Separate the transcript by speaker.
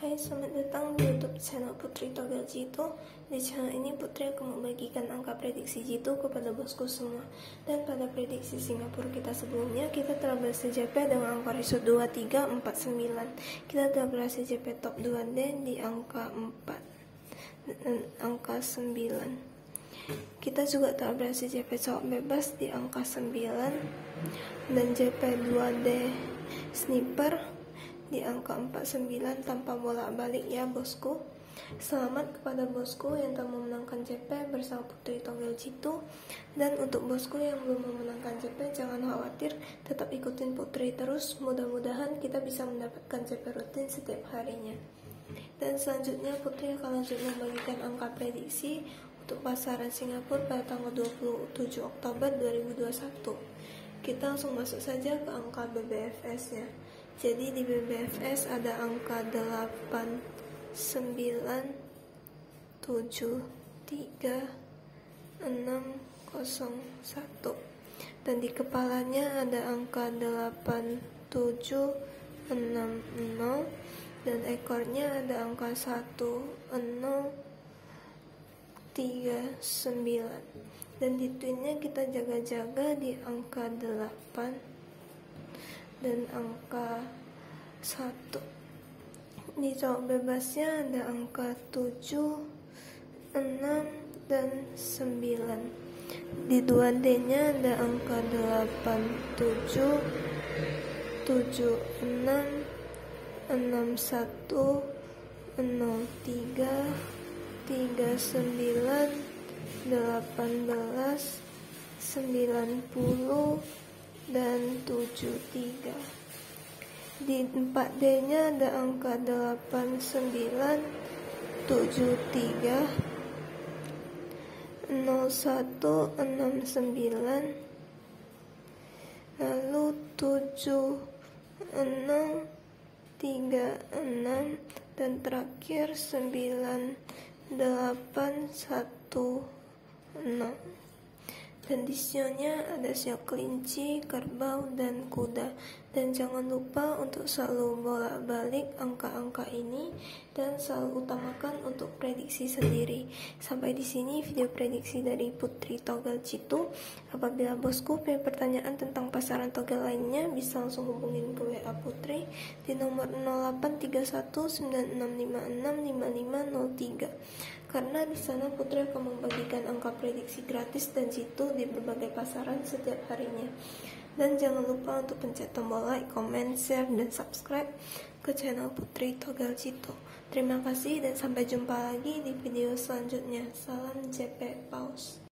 Speaker 1: Hai, selamat datang di YouTube channel Putri Togel Jitu. Di channel ini Putri akan membagikan angka prediksi Jitu kepada bosku semua. Dan pada prediksi Singapura kita sebelumnya, kita telah berhasil JP dengan angka ratio 2349. Kita telah berhasil JP top 2D di angka 4 dan angka 9. Kita juga telah berhasil JP cowok bebas di angka 9 dan JP 2D sniper di angka 49 tanpa bolak-balik ya bosku. Selamat kepada bosku yang telah memenangkan JP bersama Putri Togel Jitu. Dan untuk bosku yang belum memenangkan JP, jangan khawatir, tetap ikutin Putri terus. Mudah-mudahan kita bisa mendapatkan JP rutin setiap harinya. Dan selanjutnya Putri akan lanjut membagikan angka prediksi untuk pasaran Singapura pada tanggal 27 Oktober 2021. Kita langsung masuk saja ke angka BBFS nya. Jadi di BBFS ada angka 8973601 dan di kepalanya ada angka 8760 dan ekornya ada angka 1039 dan di twinnya kita jaga-jaga di angka 8 dan angka 1. Di cowok bebasnya ada angka 7, 6, dan 9. Di 2D nya ada angka 8, 7, 7, 6, 6, 1, 0, 3, 3, 9, 18, 90, dan 73. Di 4D nya ada angka 8973 0169 lalu 7636 dan terakhir 9810. Dan di sionya ada sio kelinci, kerbau, dan kuda. Dan jangan lupa untuk selalu bolak-balik angka-angka ini dan selalu utamakan untuk prediksi sendiri. Sampai di sini video prediksi dari Putri Togel Jitu. Apabila bosku punya pertanyaan tentang pasaran togel lainnya, bisa langsung hubungin ke WA Putri di nomor 083196565503. Karena di sana Putri akan membagikan angka prediksi gratis dan jitu di berbagai pasaran setiap harinya. Dan jangan lupa untuk pencet tombol like, comment, share, dan subscribe ke channel Putri Togel Jitu. Terima kasih dan sampai jumpa lagi di video selanjutnya. Salam JP Paus.